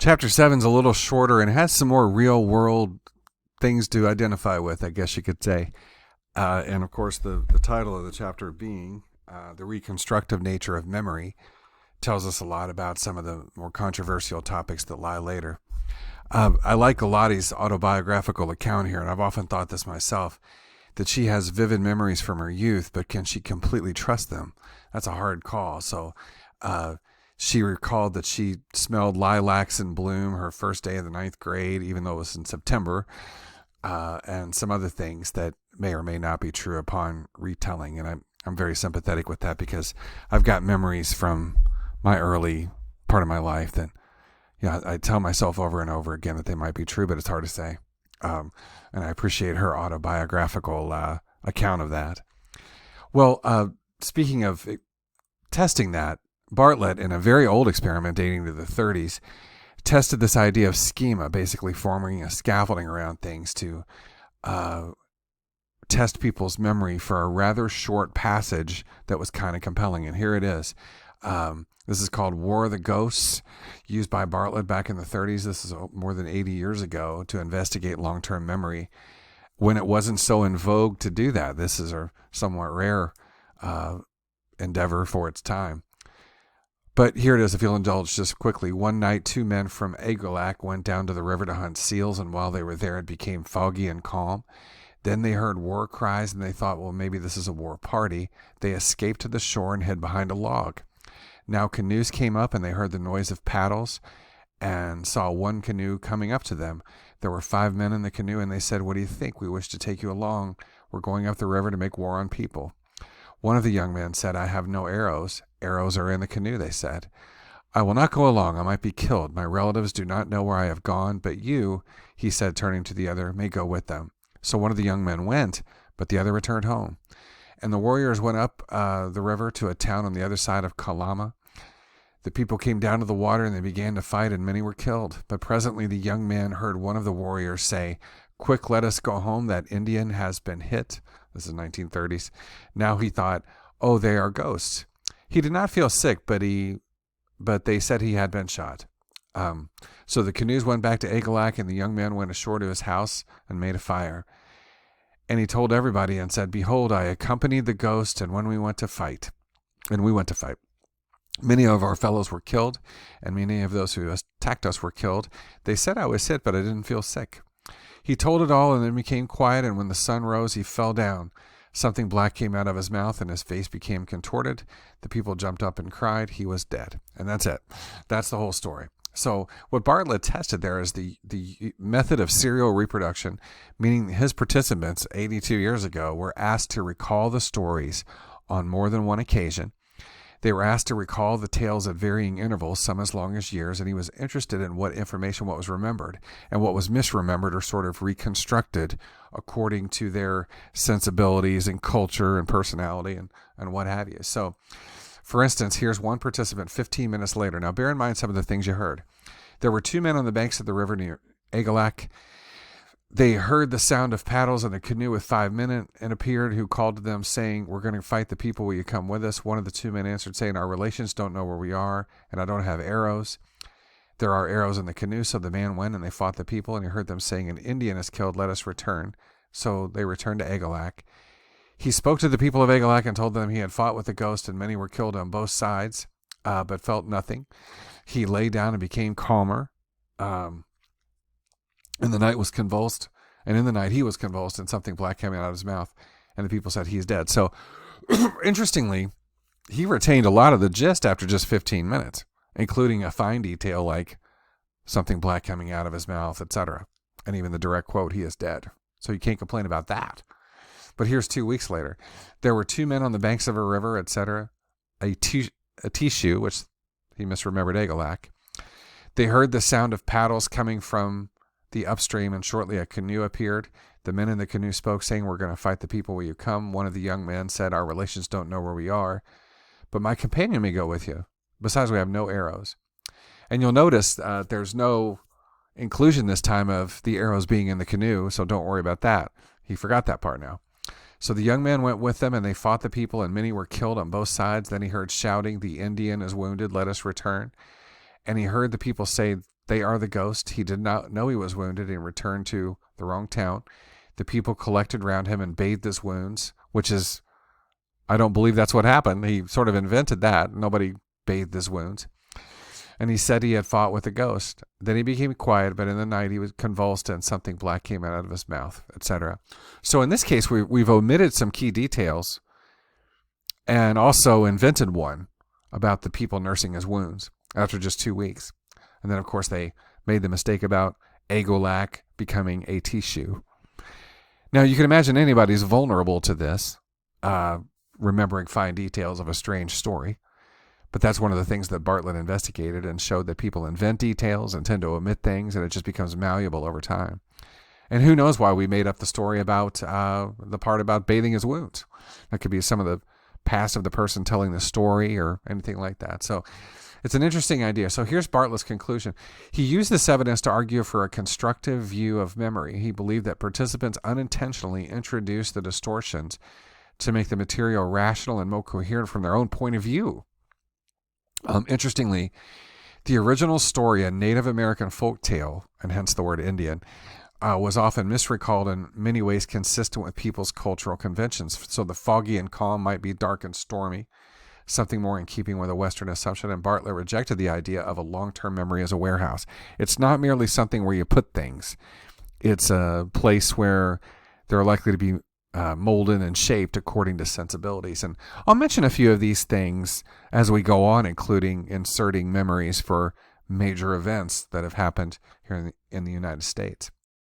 Chapter 7 is a little shorter and has some more real world things to identify with, I guess you could say. And of course, the title of the chapter being The Reconstructive Nature of Memory tells us a lot about some of the more controversial topics that lie later. I like Galati's autobiographical account here, and I've often thought this myself, that she has vivid memories from her youth, but can she completely trust them? That's a hard call. So she recalled that she smelled lilacs in bloom her first day of the ninth grade, even though it was in September, and some other things that may or may not be true upon retelling. And I'm very sympathetic with that because I've got memories from my early part of my life that, I tell myself over and over again that they might be true, but it's hard to say. And I appreciate her autobiographical account of that. Well, speaking of testing that, Bartlett, in a very old experiment dating to the 30s, tested this idea of schema, basically forming a scaffolding around things to test people's memory for a rather short passage that was kind of compelling. And here it is. This is called War of the Ghosts, used by Bartlett back in the 30s. This is more than 80 years ago to investigate long-term memory when it wasn't so in vogue to do that. This is a somewhat rare endeavor for its time. But here it is, if you'll indulge just quickly. One night, two men from Egulac went down to the river to hunt seals, and while they were there, it became foggy and calm. Then they heard war cries, and they thought, well, maybe this is a war party. They escaped to the shore and hid behind a log. Now canoes came up, and they heard the noise of paddles and saw one canoe coming up to them. There were 5 men in the canoe, and they said, what do you think? We wish to take you along. We're going up the river to make war on people. One of the young men said, I have no arrows. Arrows are in the canoe, they said. I will not go along. I might be killed. My relatives do not know where I have gone, but you, he said, turning to the other, may go with them. So one of the young men went, but the other returned home. And the warriors went up the river to a town on the other side of Kalama. The people came down to the water, and they began to fight, and many were killed. But presently the young man heard one of the warriors say, quick, let us go home. That Indian has been hit. This is 1930s. Now he thought, oh, they are ghosts. He did not feel sick, but they said he had been shot. So the canoes went back to Egulac, and the young man went ashore to his house and made a fire. And he told everybody and said, behold, I accompanied the ghost, and we went to fight. Many of our fellows were killed, and many of those who attacked us were killed. They said I was hit, but I didn't feel sick. He told it all and then became quiet, and when the sun rose, he fell down. Something black came out of his mouth, and his face became contorted. The people jumped up and cried. He was dead. And that's it. That's the whole story. So what Bartlett tested there is the method of serial reproduction, meaning his participants 82 years ago were asked to recall the stories on more than one occasion. They were asked to recall the tales at varying intervals, some as long as years, and he was interested in what was remembered and what was misremembered or sort of reconstructed according to their sensibilities and culture and personality and what have you. So, for instance, here's one participant 15 minutes later. Now, bear in mind some of the things you heard. There were 2 men on the banks of the river near Egulac. They heard the sound of paddles in a canoe with 5 men and appeared, who called to them, saying, we're going to fight the people. Will you come with us? One of the 2 men answered, saying, our relations don't know where we are, and I don't have arrows. There are arrows in the canoe. So the man went, and they fought the people, and he heard them saying, an Indian is killed. Let us return. So they returned to Egulac. He spoke to the people of Egulac and told them he had fought with the ghost, and many were killed on both sides, but felt nothing. He lay down and became calmer. And the night was convulsed, and in the night he was convulsed, and something black came out of his mouth, and the people said, he's dead. So, interestingly, he retained a lot of the gist after just 15 minutes, including a fine detail like something black coming out of his mouth, etc. And even the direct quote, he is dead. So you can't complain about that. But here's 2 weeks later. There were 2 men on the banks of a river, etc. A Tishu, which he misremembered Egulac. They heard the sound of paddles coming from the upstream, and shortly a canoe appeared. The men in the canoe spoke, saying, we're going to fight the people. Will you come? One of the young men said, our relations don't know where we are, but my companion may go with you. Besides, we have no arrows. And you'll notice there's no inclusion this time of the arrows being in the canoe, so don't worry about that. He forgot that part now. So the young man went with them, and they fought the people, and many were killed on both sides. Then he heard shouting, the Indian is wounded, let us return. and he heard the people say they are the ghost. He did not know he was wounded and returned to the wrong town. The people collected around him and bathed his wounds, which is, I don't believe that's what happened. He sort of invented that. Nobody bathed his wounds. And he said he had fought with a ghost. Then he became quiet, but in the night he was convulsed and something black came out of his mouth, etc. So in this case, we've omitted some key details and also invented one about the people nursing his wounds after just 2 weeks. And then, of course, they made the mistake about Agolac becoming a tissue. Now, you can imagine anybody's vulnerable to this, remembering fine details of a strange story. But that's one of the things that Bartlett investigated and showed that people invent details and tend to omit things, and it just becomes malleable over time. And who knows why we made up the story about the part about bathing his wounds. That could be some of the past of the person telling the story or anything like that. So it's an interesting idea. So here's Bartlett's conclusion. He used this evidence to argue for a constructive view of memory. He believed that participants unintentionally introduced the distortions to make the material rational and more coherent from their own point of view. Interestingly, the original story, a Native American folk tale, and hence the word Indian, was often misrecalled in many ways consistent with people's cultural conventions. So the foggy and calm might be dark and stormy, something more in keeping with a Western assumption, and Bartlett rejected the idea of a long-term memory as a warehouse. It's not merely something where you put things. It's a place where they're likely to be molded and shaped according to sensibilities. And I'll mention a few of these things as we go on, including inserting memories for major events that have happened here in the United States.